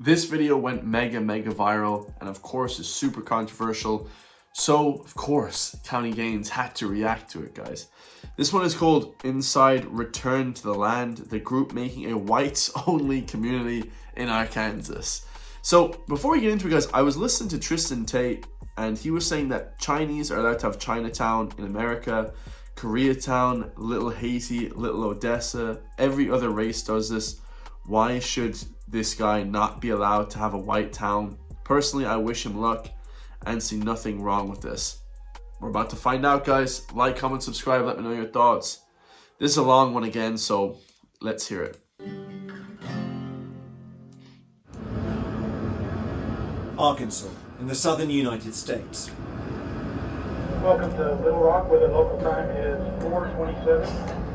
This video went mega viral and of course is super controversial. So of course, County Gains had to react to it, guys. This one is called Inside Return to the Land, the group making a whites only community in Arkansas. So before we get into it, guys, I was listening to Tristan Tate and he was saying that Chinese are allowed to have Chinatown in America, Koreatown, Little Haiti, Little Odessa, every other race does this. Why should this guy not be allowed to have a white town? Personally, I wish him luck and see nothing wrong with this. We're about to find out, guys. Like, comment, subscribe, let me know your thoughts. This is a long one again, so let's hear it. Arkansas, in the southern United States. Welcome to Little Rock, where the local time is 4:27.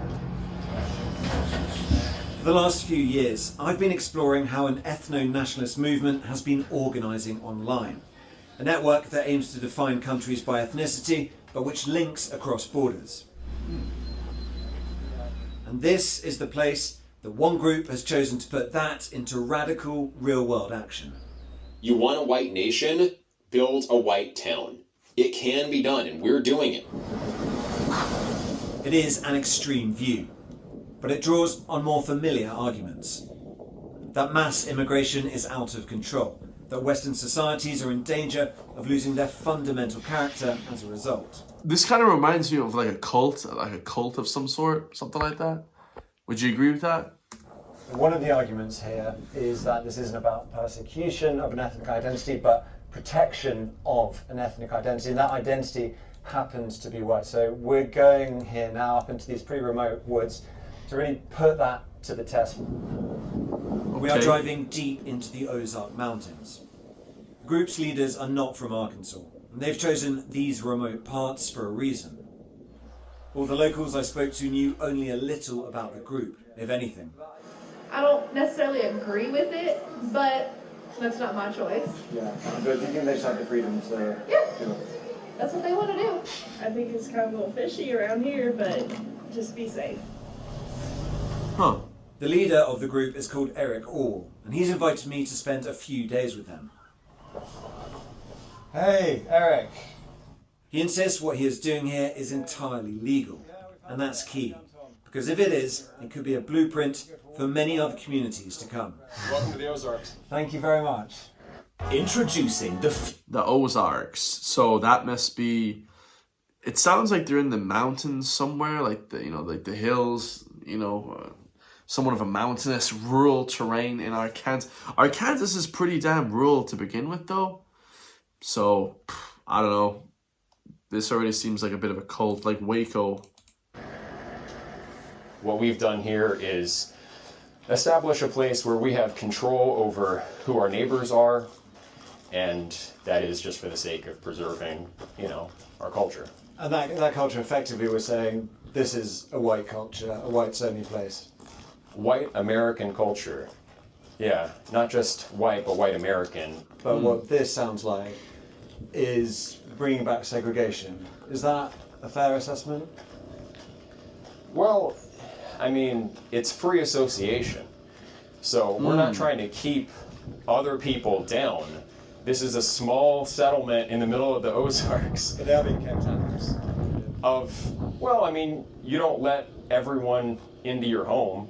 For the last few years, I've been exploring how an ethno-nationalist movement has been organising online. A network that aims to define countries by ethnicity, but which links across borders. And this is the place that one group has chosen to put that into radical, real-world action. You want a white nation? Build a white town. It can be done, and we're doing it. It is an extreme view, but it draws on more familiar arguments. That mass immigration is out of control, that Western societies are in danger of losing their fundamental character as a result. This kind of reminds me of like a cult of some sort, something like that. Would you agree with that? One of the arguments here is that this isn't about persecution of an ethnic identity, but protection of an ethnic identity, and that identity happens to be white. So we're going here now up into these pretty remote woods to really put that to the test. We are driving deep into the Ozark Mountains. The group's leaders are not from Arkansas, and they've chosen these remote parts for a reason. All the locals I spoke to knew only a little about the group, if anything. I don't necessarily agree with it, but that's not my choice. Yeah, but do you think they should have the freedom to do it? That's what they want to do. I think it's kind of a little fishy around here, but just be safe. Huh. The leader of the group is called Eric Orr, and he's invited me to spend a few days with him. Hey, Eric. He insists what he is doing here is entirely legal, and that's key, because if it is, it could be a blueprint for many other communities to come. Welcome to the Ozarks. Thank you very much. Introducing the Ozarks. So that must be. It sounds like they're in the mountains somewhere, like like the hills. Somewhat of a mountainous, rural terrain in Arkansas. Arkansas is pretty damn rural to begin with, though. So I don't know. This already seems like a bit of a cult, like Waco. What we've done here is establish a place where we have control over who our neighbors are, and that is just for the sake of preserving, our culture. And that culture, effectively, we're saying this is a white culture, a whites-only place. White American culture. Yeah, not just white, but white American. But what this sounds like is bringing back segregation. Is that a fair assessment? Well, it's free association. So we're not trying to keep other people down. This is a small settlement in the middle of the Ozarks. But they are being kept out. You don't let everyone into your home.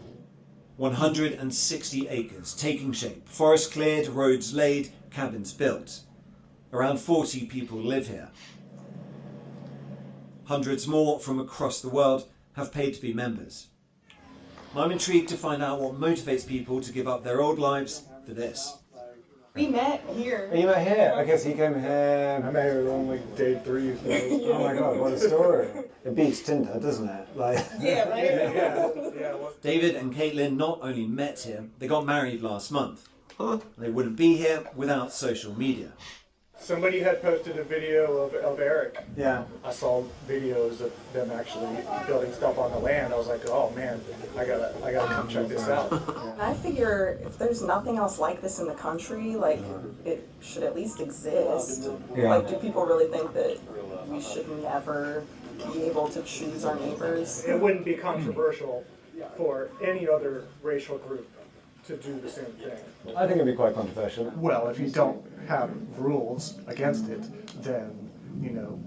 160 acres taking shape, forest cleared, roads laid, cabins built. Around 40 people live here. Hundreds more from across the world have paid to be members. I'm intrigued to find out what motivates people to give up their old lives for this. We met here. You met here? I guess he came here. I met her on like day 3. Oh my god, what a story. It beats Tinder, doesn't it? Yeah, right? Yeah. David and Caitlin not only met here, they got married last month. Huh? They wouldn't be here without social media. Somebody had posted a video of Eric. Yeah. I saw videos of them actually building stuff on the land. I was like, oh man, I gotta come check this out. I figure if there's nothing else like this in the country, it should at least exist. Yeah. Do people really think that we should never be able to choose our neighbors? It wouldn't be controversial for any other racial group to do the same thing. I think it'd be quite controversial. Well, if you don't have rules against it, then, you know,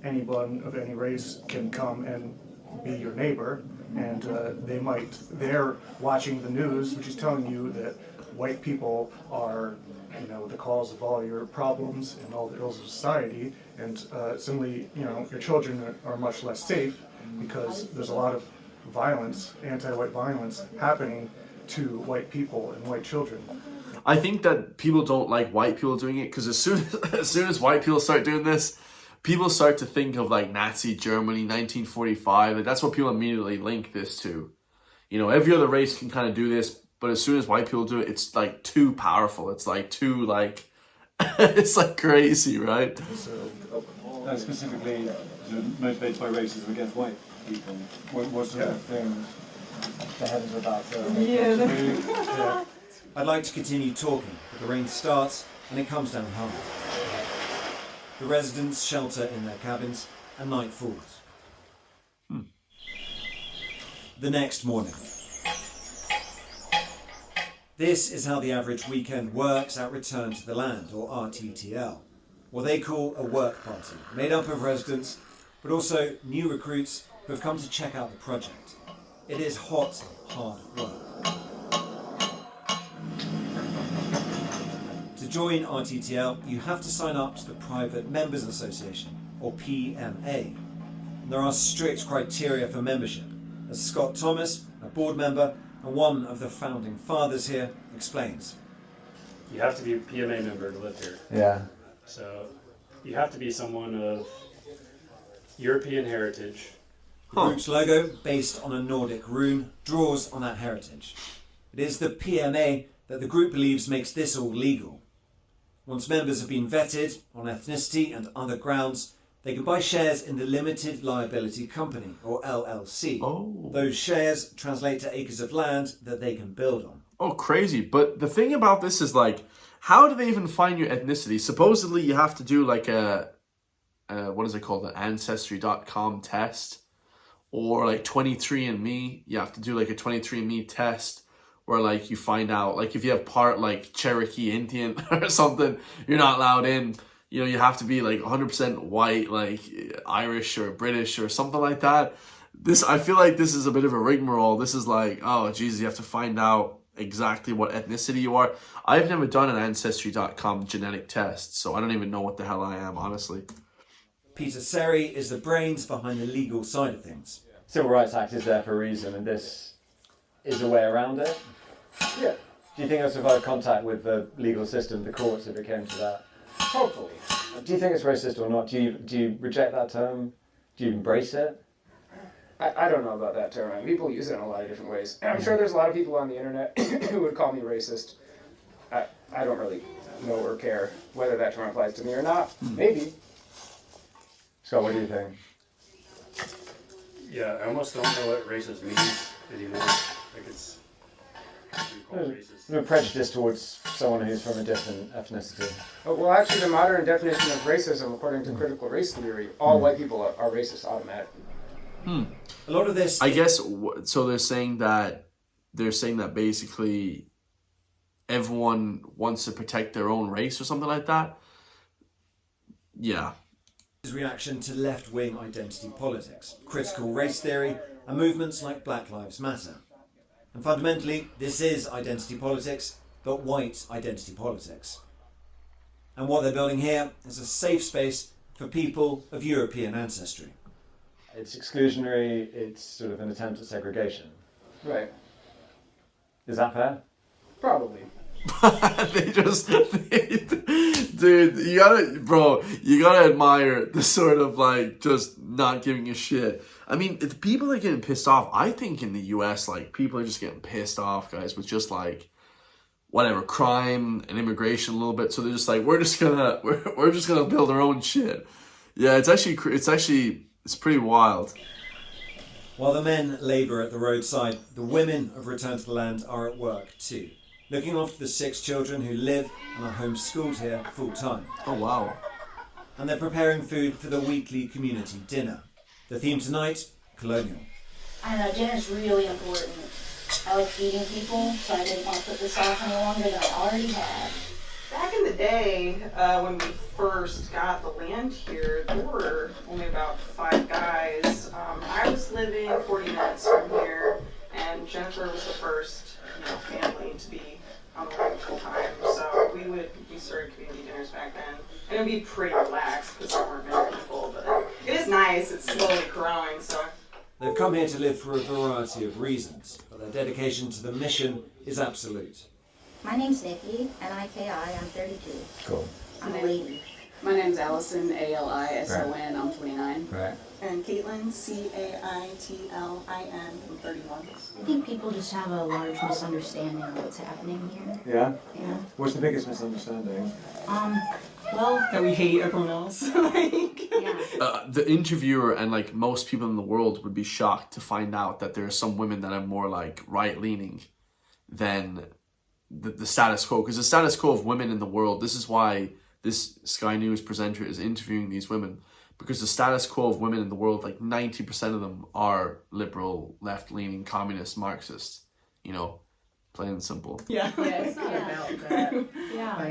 anyone of any race can come and be your neighbor, and they're watching the news, which is telling you that white people are, you know, the cause of all your problems and all the ills of society, and suddenly, you know, your children are much less safe because there's a lot of violence, anti-white violence, happening to white people and white children. I think that people don't like white people doing it because as soon as white people start doing this, people start to think of like Nazi Germany, 1945. Like, that's what people immediately link this to. You know, every other race can kind of do this, but as soon as white people do it, it's like too powerful. It's like too like, it's like crazy, right? So, specifically motivated by racism against white people. What sort of thing? The heavens are about to... Yeah. I'd like to continue talking, but the rain starts and it comes down hard. The residents shelter in their cabins and night falls. The next morning. This is how the average weekend works at Return to the Land, or RTTL, what they call a work party, made up of residents, but also new recruits who have come to check out the project. It is hot, hard work. To join RTTL, you have to sign up to the Private Members Association, or PMA. And there are strict criteria for membership, as Scott Thomas, a board member and one of the founding fathers here, explains. You have to be a PMA member to live here. Yeah. So you have to be someone of European heritage. The group's logo, based on a Nordic rune, draws on that heritage. It is the PMA that the group believes makes this all legal. Once members have been vetted on ethnicity and other grounds, they can buy shares in the Limited Liability Company, or LLC. Oh. Those shares translate to acres of land that they can build on. Oh, crazy. But the thing about this is like, how do they even find your ethnicity? Supposedly you have to do like a what is it called? An Ancestry.com test. Or like 23andMe, you have to do like a 23andMe test where like you find out, like if you have part like Cherokee Indian or something, you're not allowed in. You know, you have to be like 100% white, like Irish or British or something like that. I feel like this is a bit of a rigmarole. This is like, oh Jesus, you have to find out exactly what ethnicity you are. I've never done an Ancestry.com genetic test, so I don't even know what the hell I am, honestly. Peter Seri is the brains behind the legal side of things. Civil Rights Act is there for a reason, and this is a way around it. Yeah. Do you think you'll survive contact with the legal system, the courts, if it came to that? Hopefully. Do you think it's racist or not? Do you reject that term? Do you embrace it? I don't know about that term. I mean, people use it in a lot of different ways. And I'm sure there's a lot of people on the internet who would call me racist. I don't really know or care whether that term applies to me or not. Maybe. Scott, what do you think? Yeah, I almost don't know what racist means anymore. Like it's No prejudice towards someone who's from a different ethnicity. Well, actually, the modern definition of racism, according to critical race theory, all white people are racist automatically. A lot of this... I guess, so they're saying that basically everyone wants to protect their own race or something like that? Yeah. Reaction to left-wing identity politics, critical race theory, and movements like Black Lives Matter. And fundamentally, this is identity politics, but white identity politics. And what they're building here is a safe space for people of European ancestry. It's exclusionary, it's sort of an attempt at segregation. Right. Is that fair? Probably. Dude, you gotta admire the sort of like just not giving a shit. I mean, if people are getting pissed off, I think in the US, like people are just getting pissed off, guys, with just like whatever crime and immigration a little bit. So they're just like, we're just gonna build our own shit. Yeah, it's pretty wild. While the men labour at the roadside, the women of Return to the Land are at work too, looking after the 6 children who live and are homeschooled here full time. Oh wow. And they're preparing food for the weekly community dinner. The theme tonight, colonial. I know, dinner's really important. I like feeding people, so I didn't want to put this off any longer than I already had. Back in the day, when we first got the land here, there were only about 5 guys. I was living 40 minutes from here, and Jennifer was the first, family to be on the road full time. So we started community dinners back then, and it'd be pretty relaxed because there weren't many people. But it is nice. It's slowly growing. So They've come here to live for a variety of reasons, but their dedication to the mission is absolute. My name's Nikki, N-I-K-I, I'm 32. Cool. I'm a lady. My name's Allison, A-L-I-S-O-N, I'm 29. Right. and Caitlin, C-A-I-T-L-I-N, I'm 31. I think people just have a large misunderstanding of what's happening here. Yeah? Yeah. What's the biggest misunderstanding? Well... That we hate everyone else. The interviewer and like most people in the world would be shocked to find out that there are some women that are more like right-leaning than the status quo. Because the status quo of women in the world, this is why this Sky News presenter is interviewing these women. Because the status quo of women in the world, like 90% of them are liberal, left-leaning, communist, Marxist. You know, plain and simple. Yeah, it's not about that. Yeah,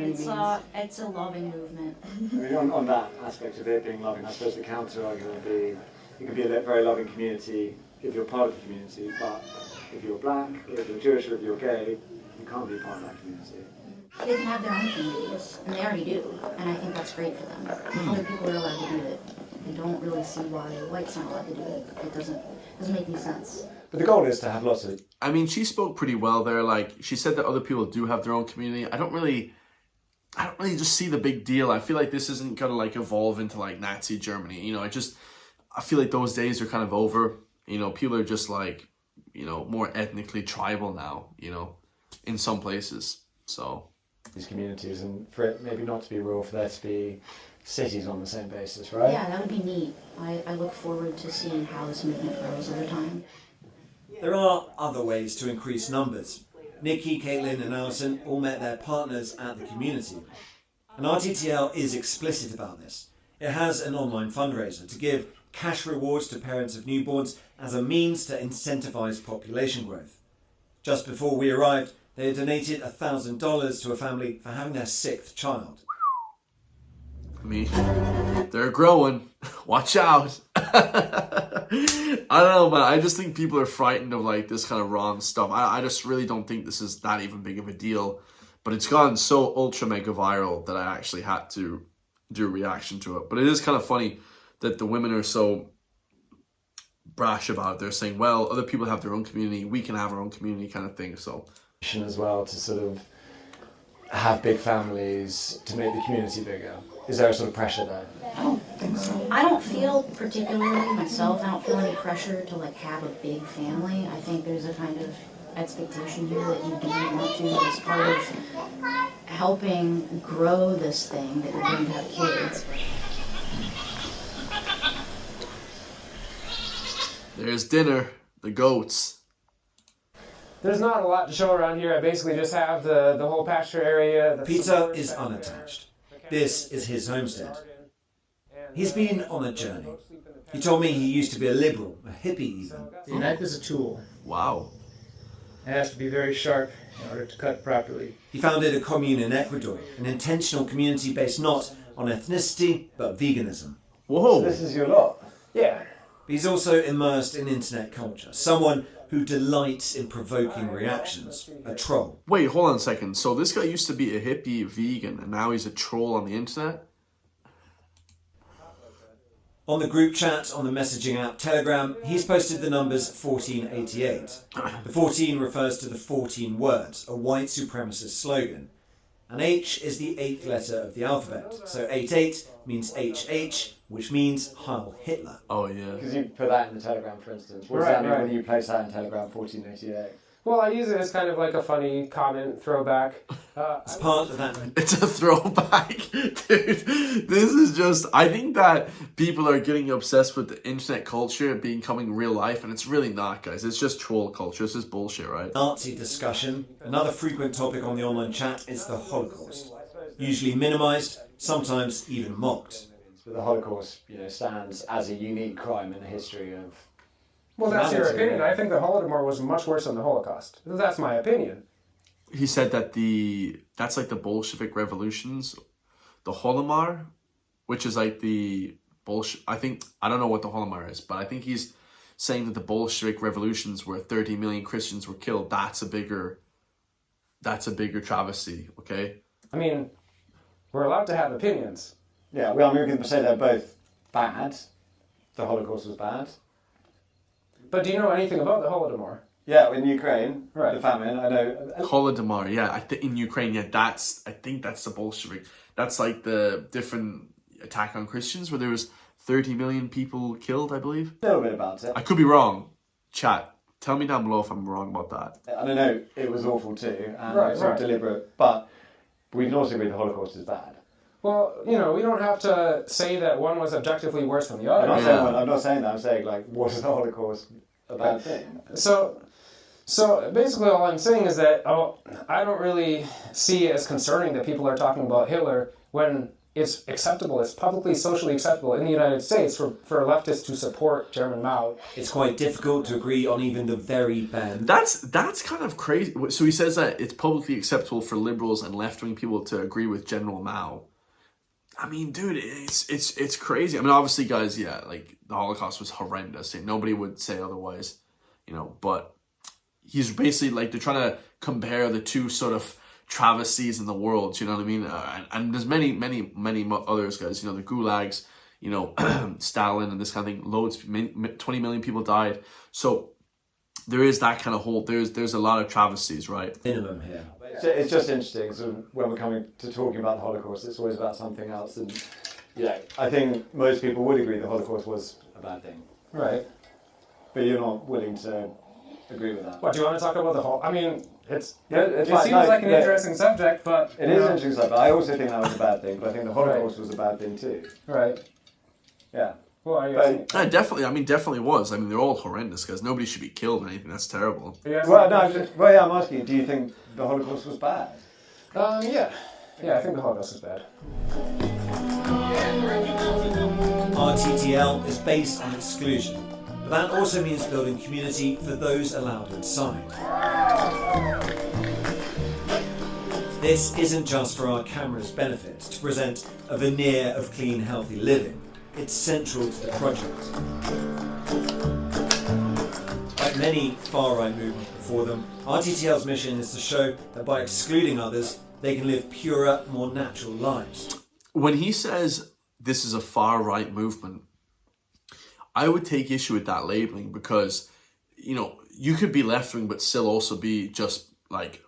it's a loving movement. I mean, on that aspect of it being loving, I suppose the counter-argument would be, you can be a very loving community if you're part of the community, but if you're black, if you're Jewish, or if you're gay, you can't be part of that community. They can have their own communities, and they already do, and I think that's great for them. If other people are allowed to do it, I don't really see why whites aren't allowed to do it. It doesn't make any sense. But the goal is to have lots of... I mean, she spoke pretty well there. Like, she said that other people do have their own community. I don't really just see the big deal. I feel like this isn't gonna like evolve into like Nazi Germany. You know, I feel like those days are kind of over. You know, people are just like, you know, more ethnically tribal now, you know, in some places. So... these communities, and for it maybe not to be rural, for there to be cities on the same basis, right? Yeah, that would be neat. I look forward to seeing how this movement grows over time. There are other ways to increase numbers. Nikki, Caitlin and Alison all met their partners at the community. And RTTL is explicit about this. It has an online fundraiser to give cash rewards to parents of newborns as a means to incentivise population growth. Just before we arrived, they had donated $1,000 to a family for having their 6th child. They're growing. Watch out. I don't know, man. I just think people are frightened of like this kind of wrong stuff. I just really don't think this is that even big of a deal. But it's gone so ultra mega viral that I actually had to do a reaction to it. But it is kind of funny that the women are so brash about it. They're saying, well, other people have their own community. We can have our own community kind of thing. So... as well, to sort of have big families to make the community bigger. Is there a sort of pressure there? I don't think so. I don't feel particularly myself, I don't feel any pressure to like have a big family. I think there's a kind of expectation here that you don't want to as part of helping grow this thing that you're going to have kids. There's dinner, the goats. There's not a lot to show around here. I basically just have the whole pasture area. Peter is unattached. This is his homestead. He's been on a journey. He told me he used to be a liberal, a hippie even. The knife is a tool. Wow. It has to be very sharp in order to cut properly. He founded a commune in Ecuador, an intentional community based not on ethnicity, but veganism. Whoa. So this is your lot? Yeah. He's also immersed in internet culture. Someone who delights in provoking reactions. A troll. Wait, hold on a second. So this guy used to be a hippie vegan, and now he's a troll on the internet? On the group chat on the messaging app Telegram, he's posted the numbers 1488. The 14 refers to the 14 words, a white supremacist slogan. And H is the 8th letter of the alphabet. So 88 means HH, which means Heil Hitler. Oh, yeah. Because you put that in the Telegram, for instance. What does that mean when you place that in Telegram 1488? Well, I use it as kind of like a funny comment throwback. As part of that... It's a throwback. Dude, this is just... I think that people are getting obsessed with the internet culture becoming real life, and it's really not, guys. It's just troll culture. It's just bullshit, right? Nazi discussion. Another frequent topic on the online chat is the Holocaust. Usually minimised, sometimes even mocked. But the Holocaust, stands as a unique crime in the history of Well, that's your humanity. opinion. I think the Holodomor was much worse than the Holocaust. That's my opinion. He said that that's like the Bolshevik revolutions, the Holodomor, which is like the I don't know what the Holodomor is, but I think he's saying that the Bolshevik revolutions where 30 million Christians were killed, that's a bigger travesty, okay? I mean, we're allowed to have opinions. Yeah, well, we can say they're both bad. The Holocaust was bad. But do you know anything about the Holodomor? Yeah, in Ukraine, right. The famine, I know. Holodomor, yeah, in Ukraine, yeah, I think that's the Bolshevik. That's like the different attack on Christians where there was 30 million people killed, I believe. A little bit about it. I could be wrong. Chat, tell me down below if I'm wrong about that. And I know it was awful too, and right. deliberate, but we can also agree the Holocaust is bad. Well, we don't have to say that one was objectively worse than the other. I'm not saying that. I'm saying, like, what is the Holocaust a bad thing? So basically all I'm saying is that I don't really see it as concerning that people are talking about Hitler when it's acceptable, it's publicly, socially acceptable in the United States for leftists to support German Mao. It's quite difficult to agree on even the very band. That's kind of crazy. So he says that it's publicly acceptable for liberals and left-wing people to agree with General Mao. I mean, dude, it's crazy. I mean, obviously, guys, yeah, like, the Holocaust was horrendous. And nobody would say otherwise, but he's basically, like, they're trying to compare the two sort of travesties in the world, you know what I mean? And there's many others, guys, the gulags, Stalin and this kind of thing, 20 million people died. So there is that kind of whole, there's a lot of travesties, right? Minimum here. It's just interesting, so when we're coming to talking about the Holocaust, it's always about something else. And I think most people would agree the Holocaust was a bad thing. Right. But you're not willing to agree with that. What, do you want to talk about the whole... I mean, it seems like an interesting subject, but... It is an interesting subject, but I also think that was a bad thing, but I think the Holocaust was a bad thing too. Right. Yeah. Well, definitely was. I mean, they're all horrendous, guys. Nobody should be killed or anything. That's terrible. Well, I'm asking you, do you think the Holocaust was bad? Yeah. Yeah, I think the Holocaust was bad. RTTL is based on exclusion, but that also means building community for those allowed inside. This isn't just for our camera's benefit, to present a veneer of clean, healthy living. It's central to the project. Like many far-right movements before them, RTTL's mission is to show that by excluding others, they can live purer, more natural lives. When he says this is a far-right movement, I would take issue with that labeling because, you could be left-wing but still also be just, like,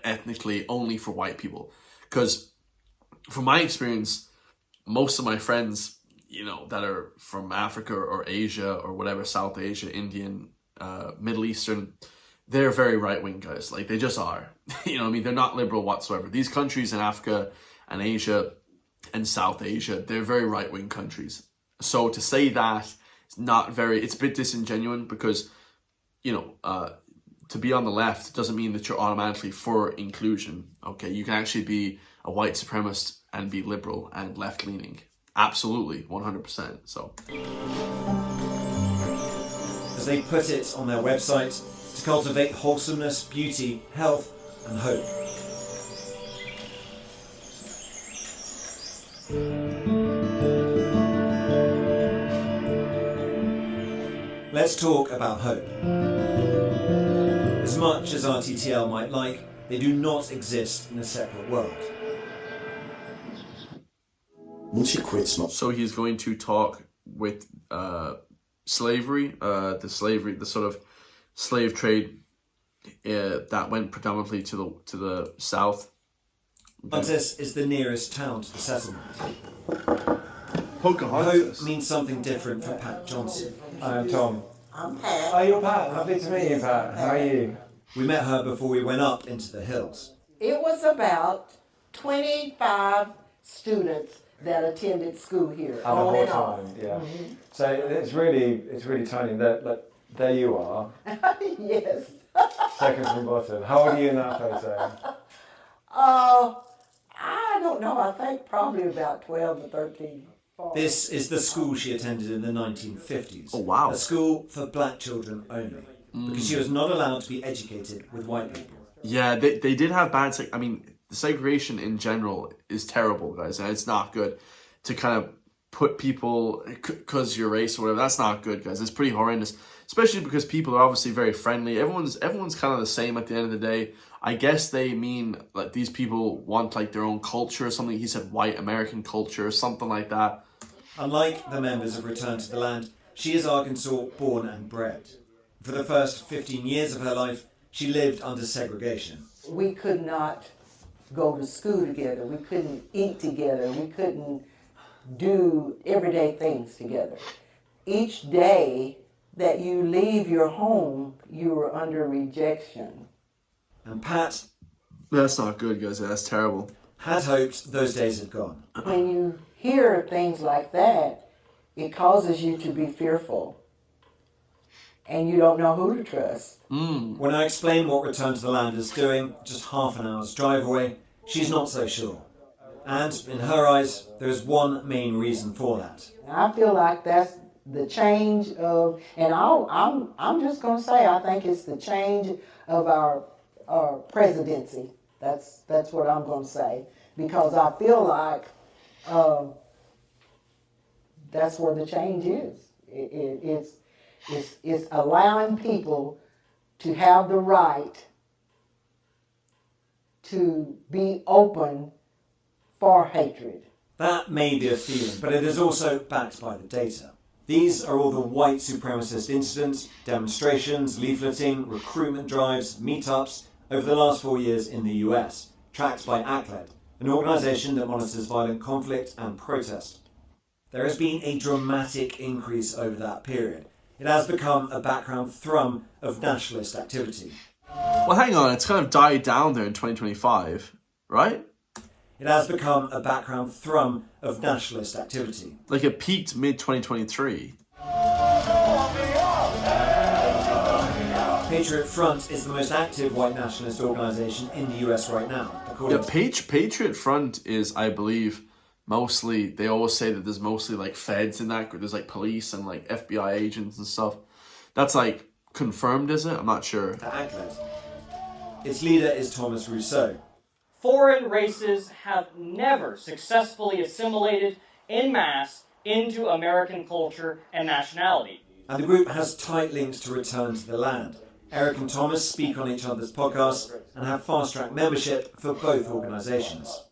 ethnically only for white people. Because from my experience, most of my friends, that are from Africa or Asia or whatever, South Asia, Indian, Middle Eastern, they're very right-wing guys. Like, they just are. They're not liberal whatsoever. These countries in Africa and Asia and South Asia, they're very right-wing countries. So to say that it's a bit disingenuous because, to be on the left doesn't mean that you're automatically for inclusion. Okay, you can actually be a white supremacist and be liberal and left-leaning. Absolutely, 100%. So, as they put it on their website, to cultivate wholesomeness, beauty, health, and hope. Let's talk about hope. As much as RTTL might like, they do not exist in a separate world. So he's going to talk with slavery, the sort of slave trade that went predominantly to the south. Pocahontas is the nearest town to the settlement. Pocahontas hope means something different for Pat Johnson. I am Tom. I'm Pat. Oh, you're Pat. Lovely to meet you, Pat. How are you? We met her before we went up into the hills. It was about 25 students that attended school here. At on the and whole off. time, yeah. Mm-hmm. So it's really tiny. There you are. Yes. Second from bottom. How old are you in that photo? I don't know. I think probably about 12 or 13. This is the school she attended in the 1950s. Oh, wow. A school for black children only. Because she was not allowed to be educated with white people. Yeah, they did have bad... I mean, the segregation in general is terrible, guys. And it's not good to kind of put people... Because you're race or whatever. That's not good, guys. It's pretty horrendous. Especially because people are obviously very friendly. Everyone's kind of the same at the end of the day. I guess they mean like these people want like their own culture or something. He said white American culture or something like that. Unlike the members of Return to the Land, she is Arkansas born and bred. For the first 15 years of her life, she lived under segregation. We could not go to school together. We couldn't eat together. We couldn't do everyday things together. Each day that you leave your home, you are under rejection. And Pat... That's not good, guys. That's terrible. Had hoped those days had gone. When you hear things like that, it causes you to be fearful. And you don't know who to trust. When I explain what Return to the Land is doing, just half an hour's drive away, she's not so sure. And in her eyes, there is one main reason for that. I feel like that's the change of, and I'm just going to say, I think it's the change of our presidency. That's what I'm going to say, because I feel like that's where the change is. It's allowing people to have the right to be open for hatred. That may be a feeling, but it is also backed by the data. These are all the white supremacist incidents, demonstrations, leafleting, recruitment drives, meetups over the last 4 years in the US, tracked by Acolytes, an organisation that monitors violent conflict and protest. There has been a dramatic increase over that period. It has become a background thrum of nationalist activity. Well, hang on, it's kind of died down there in 2025, right? It has become a background thrum of nationalist activity. Like it peaked mid-2023. Patriot Front is the most active white nationalist organisation in the US right now. Yeah, Patriot Front is, I believe, mostly, they always say that there's mostly like feds in that group. There's like police and like FBI agents and stuff. That's like confirmed, is it? I'm not sure. Its leader is Thomas Rousseau. Foreign races have never successfully assimilated en masse into American culture and nationality. And the group has tight links to Return to the Land. Eric and Thomas speak on each other's podcasts and have fast-track membership for both organisations.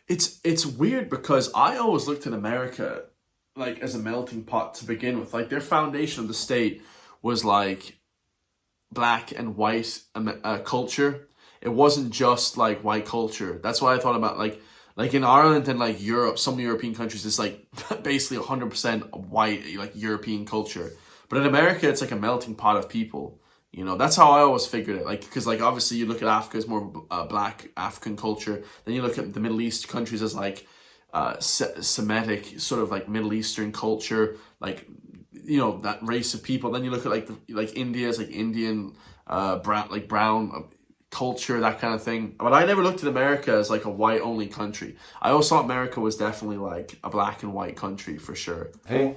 It's weird because I always looked at America like as a melting pot to begin with. Like their foundation of the state was like black and white culture. It wasn't just like white culture. That's what I thought about. Like in Ireland and like Europe, some European countries, it's like basically 100% white, like European culture. But in America, it's like a melting pot of people. You know, that's how I always figured it. Like, because like obviously you look at Africa as more black African culture. Then you look at the Middle East countries as like Semitic sort of like Middle Eastern culture, like, you know, that race of people. Then you look at like India as like Indian brown culture, that kind of thing. But I never looked at America as like a white only country. I always thought America was definitely like a black and white country for sure. Hey,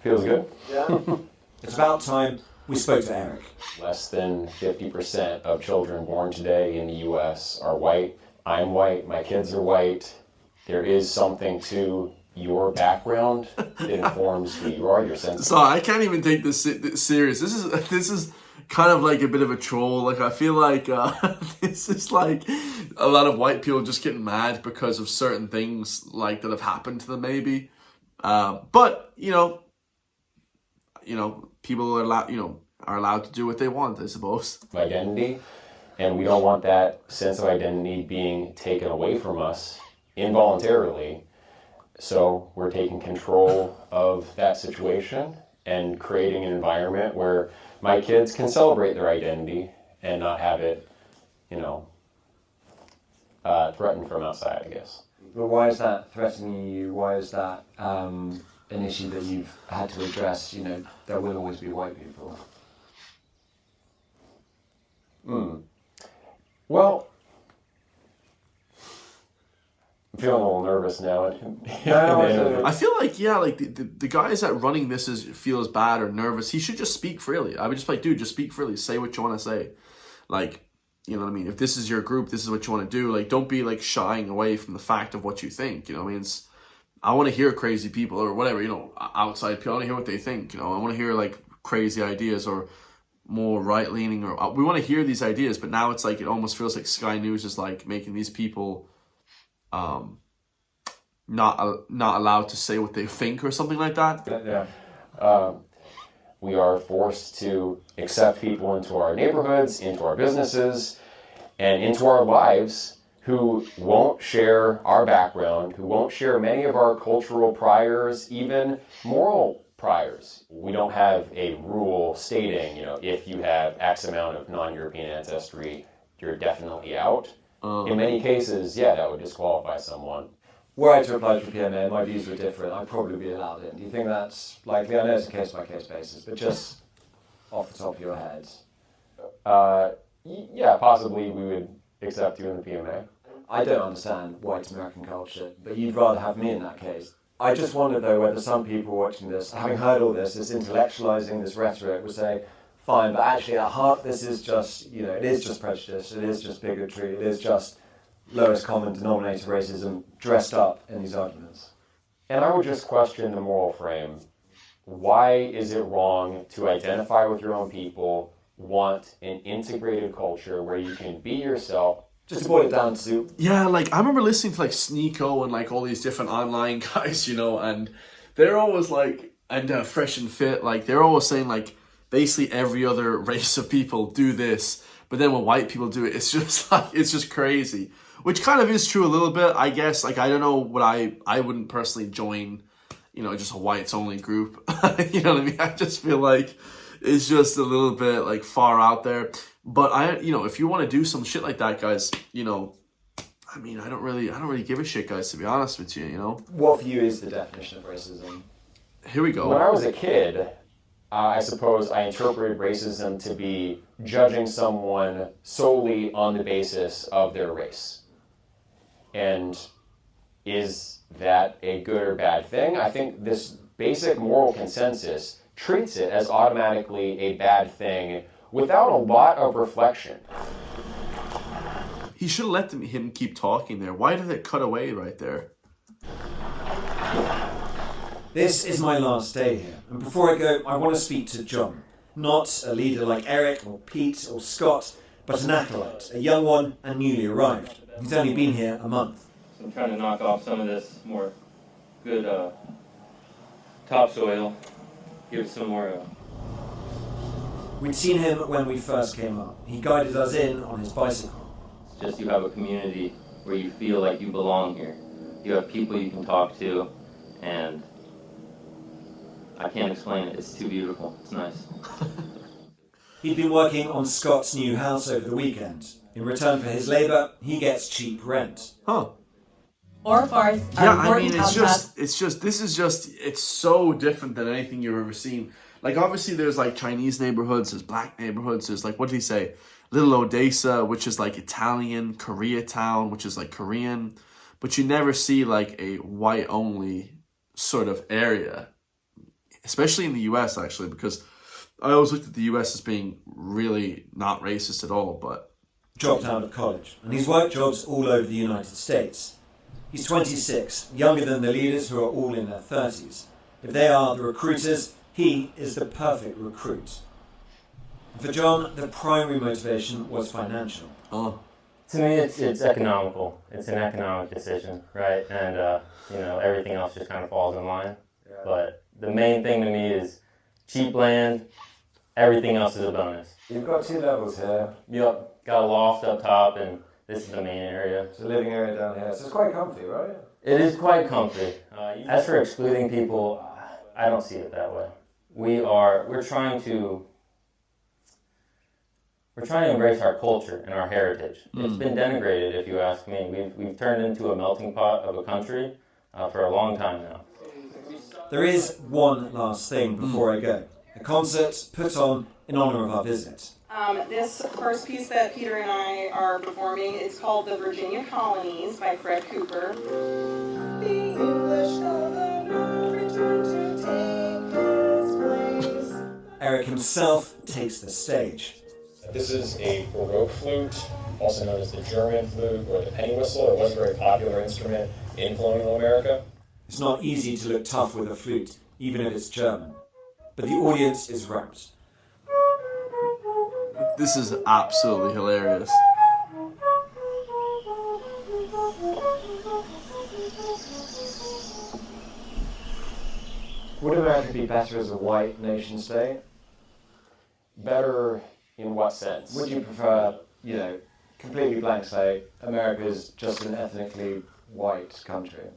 feels good. Yeah. It's about time we spoke to Eric. Less than 50% of children born today in the U.S. are white. I'm white. My kids are white. There is something to your background that informs who you are, your sense. So I can't even take this serious. This is kind of like a bit of a troll. Like I feel like this is like a lot of white people just getting mad because of certain things like that have happened to them, maybe. But you know, people are allowed to do what they want, I suppose. Identity, and we don't want that sense of identity being taken away from us involuntarily. So we're taking control of that situation and creating an environment where my kids can celebrate their identity and not have it, threatened from outside, I guess. But why is that threatening you? Why is that an issue that you've had to address? There will always be white people. Well, feeling a little nervous now. I feel like, yeah, like the guys that running this feel as bad or nervous. He should just speak freely. I would just be like, dude, just speak freely. Say what you want to say. Like, you know what I mean? If this is your group, this is what you want to do. Like, don't be like shying away from the fact of what you think. You know what I mean? I want to hear crazy people or whatever, you know, outside people. I want to hear what they think. You know, I want to hear like crazy ideas or more right-leaning, or we want to hear these ideas. But now it's like, it almost feels like Sky News is like making these people not allowed to say what they think or something like that. Yeah. We are forced to accept people into our neighborhoods, into our businesses, and into our lives who won't share our background, who won't share many of our cultural priors, even moral priors. We don't have a rule stating, you know, if you have X amount of non-European ancestry, you're definitely out. In many cases, yeah, that would disqualify someone. Were I to apply for PMA, my views were different. I'd probably be allowed in. Do you think that's likely? I know it's a case-by-case basis, but just off the top of your head. Yeah, possibly we would accept you in the PMA. I don't understand white American culture, but you'd rather have me in that case. I just wonder, though, whether some people watching this, having heard all this intellectualizing, this rhetoric, would say, fine, but actually at heart, this is just, you know, it is just prejudice, it is just bigotry, it is just lowest common denominator racism dressed up in these arguments. And I would just question the moral frame. Why is it wrong to identify with your own people, want an integrated culture where you can be yourself? Just to boil it down to... Yeah, like, I remember listening to, like, Sneeko and, like, all these different online guys, you know, and they're always, like, and Fresh and Fit, like, they're always saying, like, basically every other race of people do this, but then when white people do it, it's just, like, it's just crazy. Which kind of is true a little bit, I guess. Like, I don't know what I wouldn't personally join, you know, just a whites-only group. You know what I mean? I just feel like it's just a little bit, like, far out there. But, you know, if you want to do some shit like that, guys, you know, I mean, I don't really give a shit, guys, to be honest with you, you know? What for you is the definition of racism? Here we go. When I was a kid, I suppose I interpreted racism to be judging someone solely on the basis of their race. And is that a good or bad thing? I think this basic moral consensus treats it as automatically a bad thing without a lot of reflection. He should have let him keep talking there. Why did it cut away right there? This is my last day here, and before I go, I want to speak to John. Not a leader like Eric or Pete or Scott, but an acolyte, a young one and newly arrived. He's only been here a month. So I'm trying to knock off some of this more good topsoil, give it some more... We'd seen him when we first came up. He guided us in on his bicycle. It's just you have a community where you feel like you belong here. You have people you can talk to, and I can't explain it. It's too beautiful. It's nice. He'd been working on Scott's new house over the weekend. In return for his labour, he gets cheap rent. Huh. Or farce. Yeah, I mean, it's so different than anything you've ever seen. Like, obviously, there's, like, Chinese neighborhoods, there's black neighborhoods, there's, like, what did he say? Little Odessa, which is, like, Italian, Koreatown, which is, like, Korean. But you never see, like, a white-only sort of area. Especially in the U.S., actually, because I always looked at the U.S. as being really not racist at all, but... Dropped out of college, and he's worked jobs all over the United States. He's 26, younger than the leaders who are all in their 30s. If they are the recruiters, he is the perfect recruit. For John, the primary motivation was financial. Oh. To me, it's economical. It's an economic decision, right? And, you know, everything else just kind of falls in line. Yeah. But the main thing to me is cheap land, everything else is a bonus. You've got 2 levels here. Yep. Got a loft up top, and this is the main area. It's a living area down here, so it's quite comfy, right? It is quite comfy. As for excluding people, I don't see it that way. We're trying to embrace our culture and our heritage. It's been denigrated, if you ask me. We've turned into a melting pot of a country for a long time now. There is one last thing before I go. A concert put on in honour of our visit. This first piece that Peter and I are performing, it's called The Virginia Colonies by Fred Cooper. The English governor returned to take his place. Eric himself takes the stage. This is a Baroque flute, also known as the German flute or the penny whistle. It was a very popular instrument in colonial America. It's not easy to look tough with a flute, even if it's German. But the audience is rapt. This is absolutely hilarious. Would America be better as a white nation state? Better in what sense? Would you prefer, completely blank slate, America's just an ethnically white country?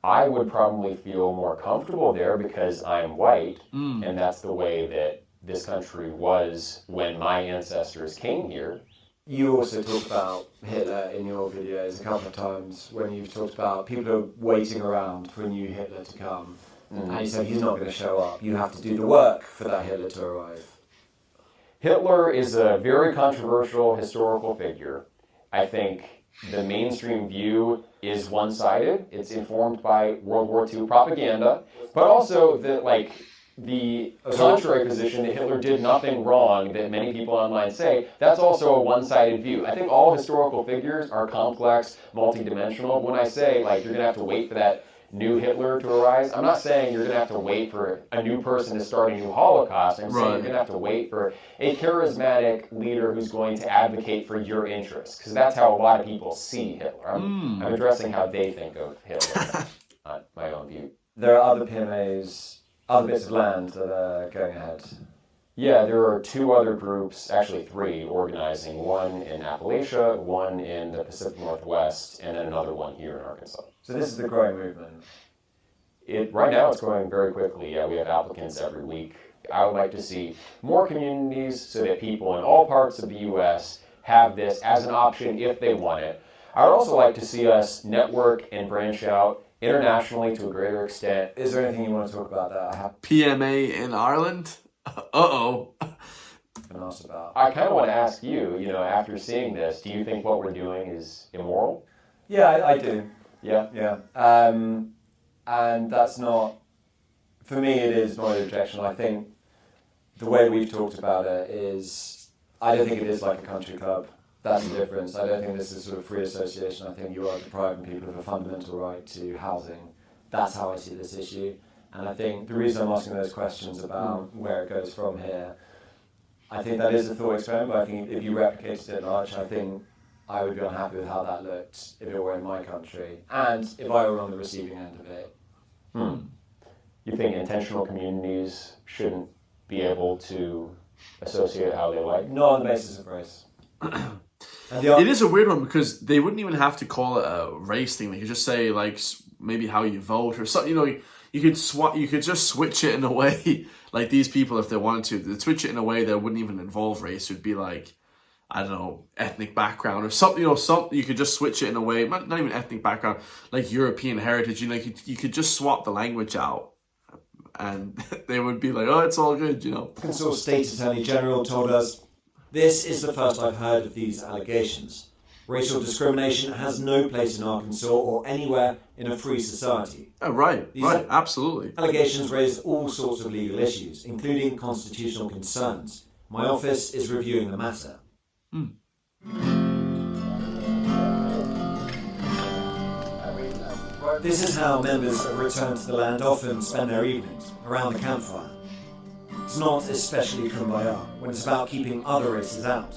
I would probably feel more comfortable there because I'm white, and that's the way that this country was when my ancestors came here. You also talked about Hitler in your videos a couple of times when you've talked about people are waiting around for a new Hitler to come. And you said he's not going to show up. You have to do the work for that Hitler to arrive. Hitler is a very controversial historical figure. I think the mainstream view is one-sided. It's informed by World War II propaganda, but also the contrary position that Hitler did nothing wrong that many people online say, that's also a one-sided view. I think all historical figures are complex, multidimensional. When I say you're going to have to wait for that new Hitler to arise, I'm not saying you're going to have to wait for a new person to start a new Holocaust. I'm saying you're going to have to wait for a charismatic leader who's going to advocate for your interests, because that's how a lot of people see Hitler. I'm addressing how they think of Hitler, not my own view. There are other PMAs, other bits of land that are going ahead. Yeah, there are two other groups, actually three, organizing. One in Appalachia, one in the Pacific Northwest, and then another one here in Arkansas. So this is the growing movement. Right now it's growing very quickly. Yeah, we have applicants every week. I would like to see more communities so that people in all parts of the U.S. have this as an option if they want it. I would also like to see us network and branch out internationally to a greater extent. Is there anything you want to talk about that? PMA in Ireland? Uh-oh. I kind of want to ask you, after seeing this, do you think what we're doing is immoral? Yeah, I do. Yeah? Yeah. And that's not, for me, it is not an objection. I think the way we've talked about it is, I don't think it is like a country club. That's the difference. I don't think this is sort of free association. I think you are depriving people of a fundamental right to housing. That's how I see this issue. And I think the reason I'm asking those questions about where it goes from here, I think that is a thought experiment, but I think if you replicated it large, I think I would be unhappy with how that looked if it were in my country, and if I were on the receiving end of it. You think intentional communities shouldn't be able to associate how they like? Not on the basis of race. It is a weird one because they wouldn't even have to call it a race thing. They could just say maybe how you vote or something. You could just switch it in a way, like these people, if they wanted to, they'd switch it in a way that wouldn't even involve race. It would be like, I don't know, ethnic background or something, you could just switch it in a way, not even ethnic background, like European heritage, you could just swap the language out and they would be like, oh, it's all good, Arkansas State Attorney General told us, "This is the first I've heard of these allegations. Racial discrimination has no place in Arkansas or anywhere in a free society." Oh, right, absolutely. Allegations raise all sorts of legal issues, including constitutional concerns. My office is reviewing the matter. This is how members of Return to the Land often spend their evenings, around the campfire. It's not especially kumbaya when it's about keeping other races out.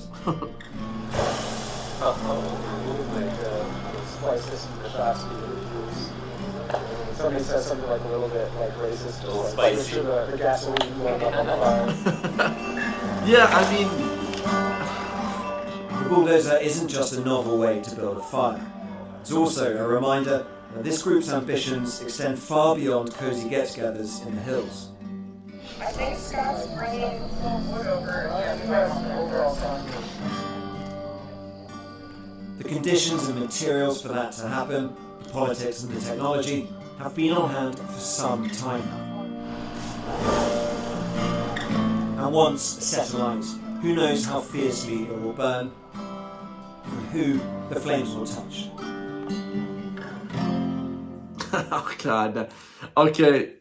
Somebody says something like a little bit racist, a little spicy. The gasoline going up on fire. Yeah, I mean, the bulldozer isn't just a novel way to build a fire. It's also a reminder that this group's ambitions extend far beyond cozy get-togethers in the hills. I think Scott's bringing wood over. The conditions and materials for that to happen, the politics and the technology, have been on hand for some time now. And once set alight, Who knows how fiercely it will burn, and who the flames will touch. Oh God. Okay,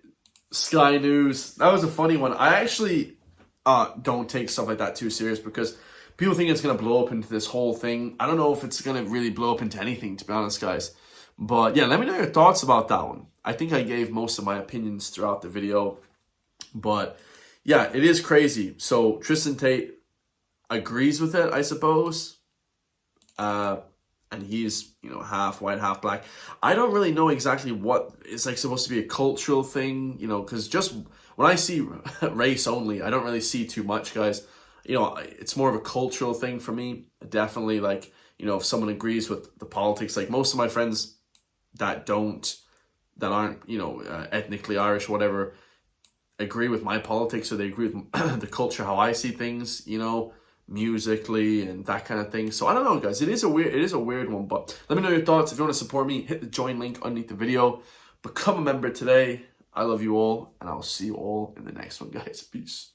Sky News. That was a funny one. I actually don't take stuff like that too serious because people think it's going to blow up into this whole thing. I don't know if it's going to really blow up into anything, to be honest, guys. But yeah, let me know your thoughts about that one. I think I gave most of my opinions throughout the video. But yeah, it is crazy. So Tristan Tate agrees with it, I suppose. And he's, you know, half white, half black. I don't really know exactly what it's like supposed to be a cultural thing, you know, because just when I see race only, I don't really see too much, guys. You know, it's more of a cultural thing for me. Definitely, like, you know, if someone agrees with the politics, like most of my friends that aren't, you know, ethnically Irish, whatever, agree with my politics, or they agree with the culture, how I see things, you know, musically and that kind of thing. So I don't know, guys. It is a weird one, but let me know your thoughts. If you want to support me, hit the join link underneath the video. Become a member today. I love you all, and I'll see you all in the next one, guys. Peace.